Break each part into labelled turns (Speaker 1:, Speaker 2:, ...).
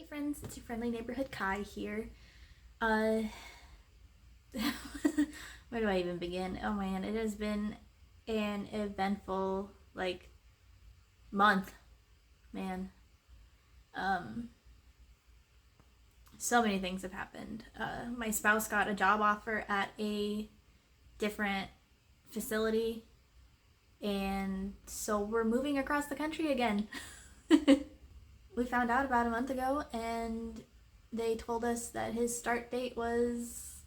Speaker 1: friends, it's your friendly neighborhood Kai here. Uh, where do I even begin? Oh man, it has been an eventful, month, man. Um, so many things have happened. My spouse got a job offer at a different facility, and so we're moving across the country again. We found out about a month ago, and they told us that his start date was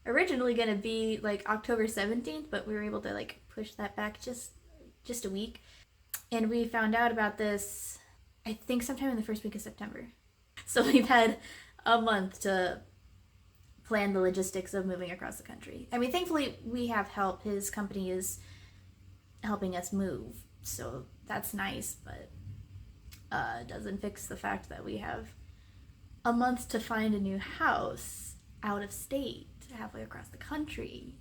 Speaker 1: originally going to be like October 17th, but we were able to push that back just a week. And we found out about this, I think, sometime in the first week of September. So we've had a month to plan the logistics of moving across the country. I mean, thankfully we have help. His company is helping us move, so that's nice, but doesn't fix the fact that we have a month to find a new house out of state, halfway across the country.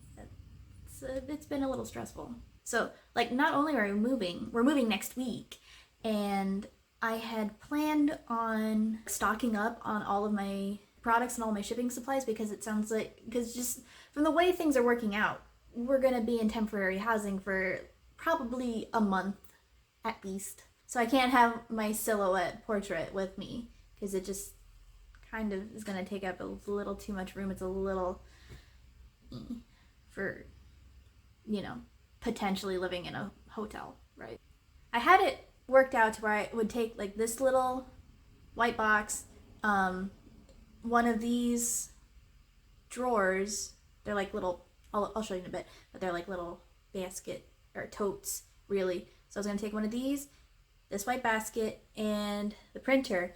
Speaker 1: It's been a little stressful. So, not only are we're moving next week, and I had planned on stocking up on all of my products and all my shipping supplies because just from the way things are working out, we're gonna be in temporary housing for probably a month at least. So I can't have my silhouette portrait with me because it just kind of is going to take up a little too much room. It's a little for, potentially living in a hotel, right? I had it worked out to where I would take this little white box, one of these drawers. They're little, I'll show you in a bit, but they're little basket or totes, really. So I was going to take one of these, this white basket, and the printer,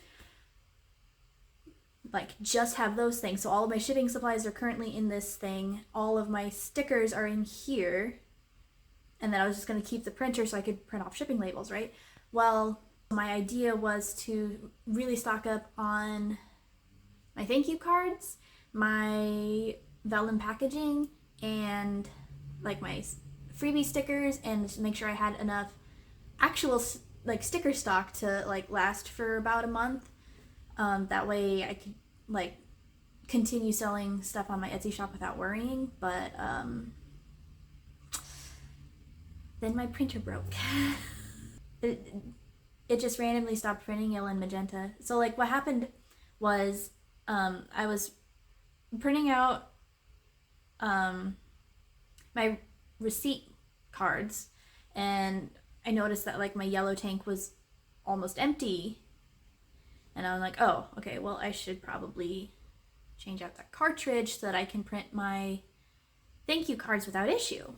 Speaker 1: just have those things. So all of my shipping supplies are currently in this thing, all of my stickers are in here, and then I was just going to keep the printer so I could print off shipping labels, right? Well, my idea was to really stock up on my thank you cards, my vellum packaging, and my freebie stickers, and just make sure I had enough actual sticker stock to last for about a month. That way I could continue selling stuff on my Etsy shop without worrying. But then my printer broke. it just randomly stopped printing yellow and magenta. So what happened was I was printing out my receipt cards, and I noticed that my yellow tank was almost empty, and I'm like, oh, okay, well, I should probably change out that cartridge so that I can print my thank you cards without issue.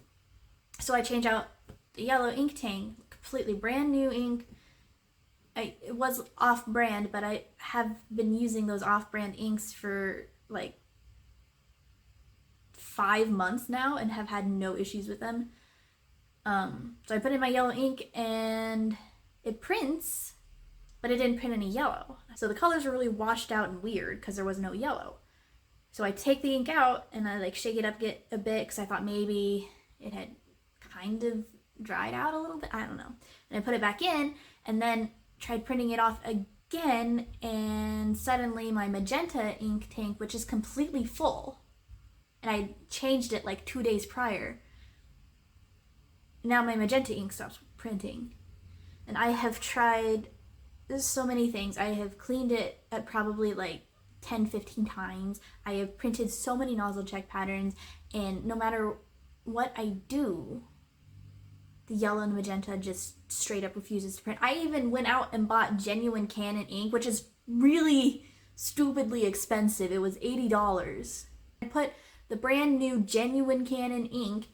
Speaker 1: So I change out the yellow ink tank, completely brand new ink. It was off-brand, but I have been using those off-brand inks for 5 months now and have had no issues with them. So I put in my yellow ink and it prints, but it didn't print any yellow. So the colors were really washed out and weird because there was no yellow. So I take the ink out and I shake it up a bit because I thought maybe it had kind of dried out a little bit. I don't know. And I put it back in and then tried printing it off again, and suddenly my magenta ink tank, which is completely full, and I changed it 2 days prior, now my magenta ink stops printing. And I have tried so many things. I have cleaned it at probably 10-15 times. I have printed so many nozzle check patterns, and no matter what I do, the yellow and magenta just straight up refuses to print. I even went out and bought genuine Canon ink, which is really stupidly expensive. It was $80. I put the brand new genuine Canon ink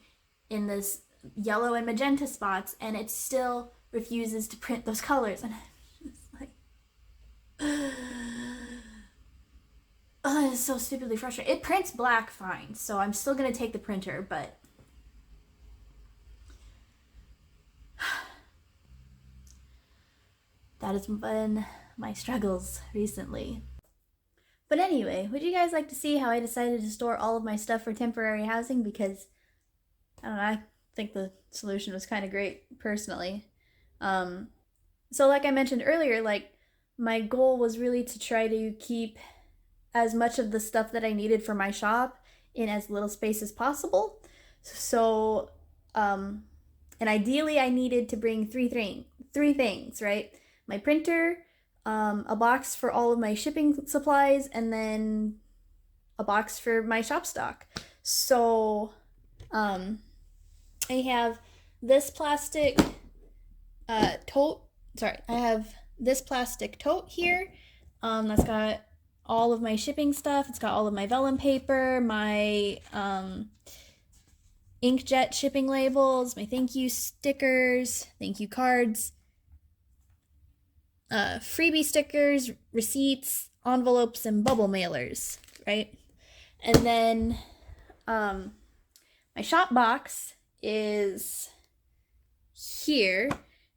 Speaker 1: in this yellow and magenta spots, and it still refuses to print those colors. And I'm just oh, it's so stupidly frustrating. It prints black fine, so I'm still gonna take the printer, but that has been my struggles recently. But anyway, would you guys like to see how I decided to store all of my stuff for temporary housing? Because, I don't know, I think the solution was kind of great, personally. So like I mentioned earlier, my goal was really to try to keep as much of the stuff that I needed for my shop in as little space as possible. So, and ideally I needed to bring three things, right? My printer, a box for all of my shipping supplies, and then a box for my shop stock. So, I have this plastic tote. Sorry, I have this plastic tote here. That's got all of my shipping stuff. It's got all of my vellum paper, my inkjet shipping labels, my thank you stickers, thank you cards, freebie stickers, receipts, envelopes, and bubble mailers, right? And then my shop box is here,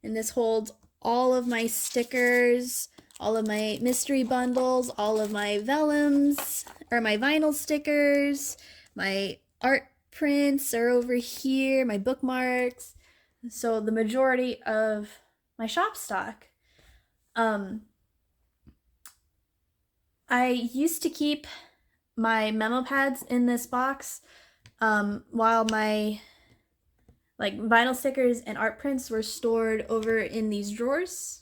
Speaker 1: and this holds all of my stickers, all of my mystery bundles, all of my vellums, or my vinyl stickers, my art prints are over here, my bookmarks. So the majority of my shop stock. I used to keep my memo pads in this box, while my like vinyl stickers and art prints were stored over in these drawers.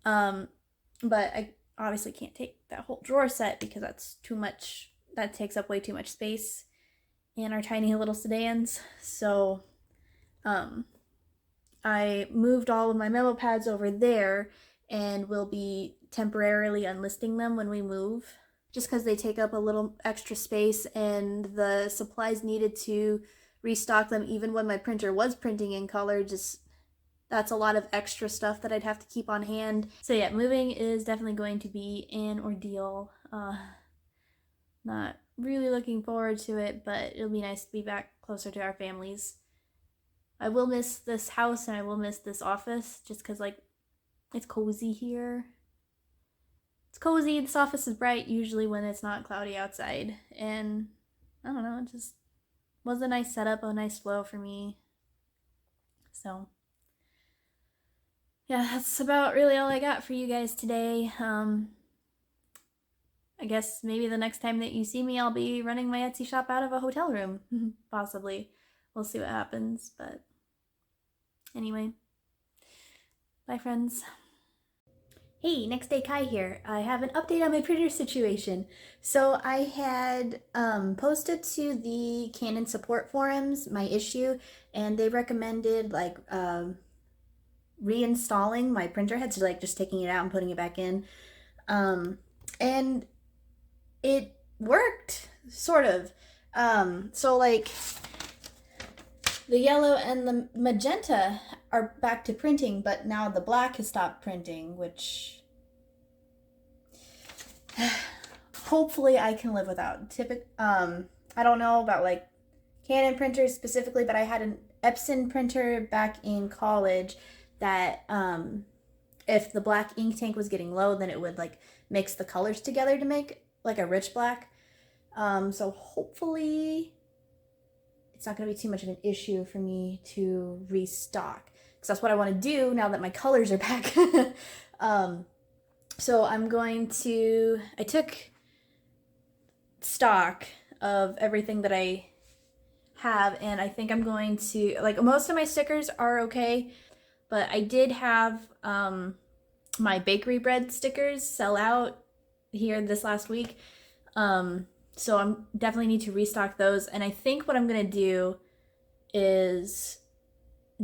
Speaker 1: But I obviously can't take that whole drawer set because that's too much. That takes up way too much space in our tiny little sedans. So I moved all of my memo pads over there and will be temporarily unlisting them when we move, just because they take up a little extra space, and the supplies needed to restock them even when my printer was printing in color, just that's a lot of extra stuff that I'd have to keep on hand. So yeah, moving is definitely going to be an ordeal. Not really looking forward to it, but it'll be nice to be back closer to our families. I will miss this house and I will miss this office, just because like it's cozy here. It's cozy, this office is bright usually when it's not cloudy outside, and I don't know, it just was a nice setup, a nice flow for me. So yeah, that's about really all I got for you guys today. I guess maybe the next time that you see me, I'll be running my Etsy shop out of a hotel room. Possibly. We'll see what happens, but anyway. Bye, friends. Hey, Next Day Kai here. I have an update on my printer situation. So I had posted to the Canon support forums my issue, and they recommended like reinstalling my printer head, so like just taking it out and putting it back in. And it worked, sort of. So like the yellow and the magenta are back to printing, but now the black has stopped printing, which hopefully I can live without. I don't know about like Canon printers specifically, but I had an Epson printer back in college that if the black ink tank was getting low, then it would like mix the colors together to make like a rich black. So hopefully it's not going to be too much of an issue for me to restock, because that's what I want to do now that my colors are back. So I took stock of everything that I have, and I think I'm going to, like, most of my stickers are okay, but I did have my bakery bread stickers sell out here this last week. So I'm definitely need to restock those, and I think what I'm gonna do is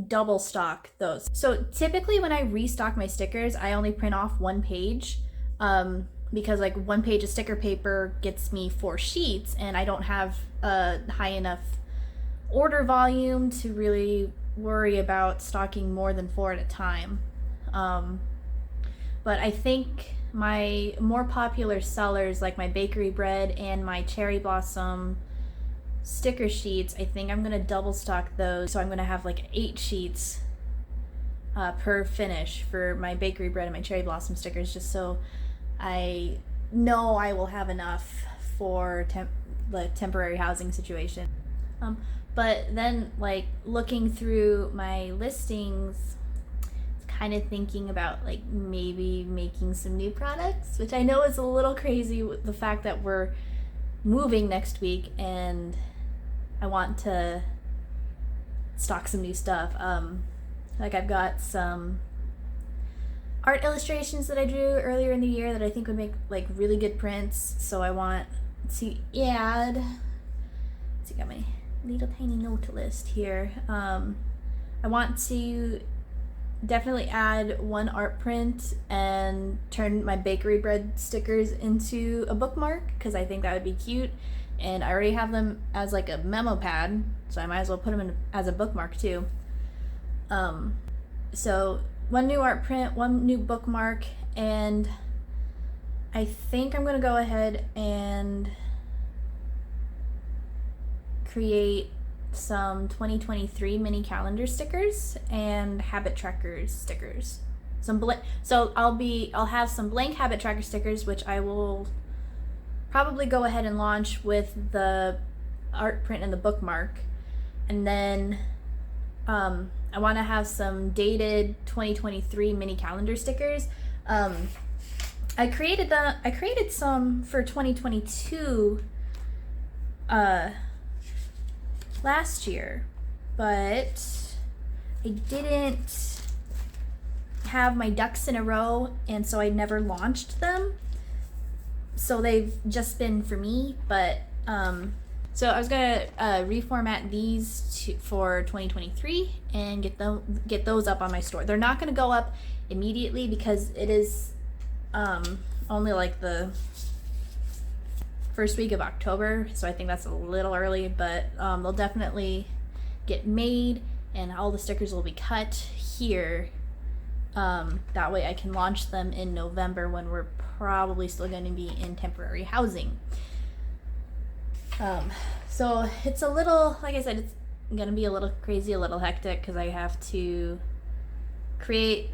Speaker 1: double stock those. So typically when I restock my stickers, I only print off one page, because like one page of sticker paper gets me 4 sheets, and I don't have a high enough order volume to really worry about stocking more than 4 at a time. But I think my more popular sellers, like my bakery bread and my cherry blossom sticker sheets, I think I'm gonna double stock those. So I'm gonna have like 8 sheets per finish for my bakery bread and my cherry blossom stickers, just so I know I will have enough for the temporary housing situation. But then like looking through my listings, it's kind of thinking about like maybe making some new products, which I know is a little crazy with the fact that we're moving next week and I want to stock some new stuff. Like I've got some art illustrations that I drew earlier in the year that I think would make like really good prints, so I want to add, let's see, got my little tiny note list here. I want to definitely add one art print and turn my bakery bread stickers into a bookmark, because I think that would be cute, and I already have them as like a memo pad, so I might as well put them in as a bookmark too. So one new art print, one new bookmark, and I think I'm gonna go ahead and create some 2023 mini calendar stickers and habit trackers stickers. So I'll have some blank habit tracker stickers, which I will probably go ahead and launch with the art print and the bookmark, and then I want to have some dated 2023 mini calendar stickers. I created some for 2022 last year, but I didn't have my ducks in a row, and so I never launched them. So they've just been for me, but so I was gonna reformat these for 2023 and get those up on my store. They're not gonna go up immediately because it is only like the first week of October, so I think that's a little early, but they'll definitely get made and all the stickers will be cut here. That way I can launch them in November when we're probably still going to be in temporary housing. So it's a little, like I said, it's gonna be a little crazy, a little hectic, because I have to create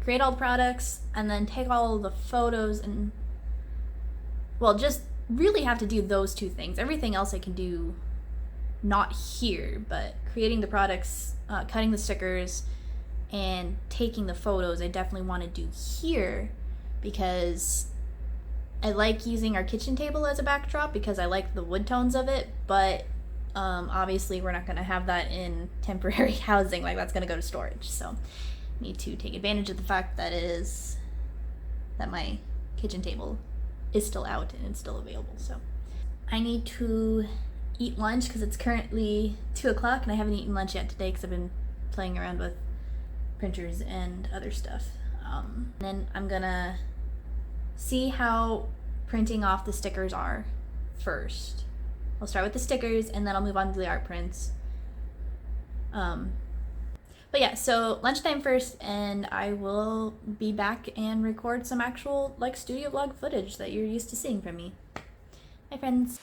Speaker 1: create all the products and then take all the photos and, well, just really have to do those two things. Everything else I can do not here, but creating the products, cutting the stickers, and taking the photos I definitely want to do here, because I like using our kitchen table as a backdrop because I like the wood tones of it, but obviously we're not going to have that in temporary housing. Like, that's going to go to storage, so I need to take advantage of the fact that my kitchen table is still out and it's still available. So I need to eat lunch because it's currently 2 o'clock and I haven't eaten lunch yet today because I've been playing around with printers and other stuff. Then I'm gonna see how printing off the stickers are first. I'll start with the stickers and then I'll move on to the art prints. But yeah, so lunchtime first, and I will be back and record some actual like studio vlog footage that you're used to seeing from me. Hi friends.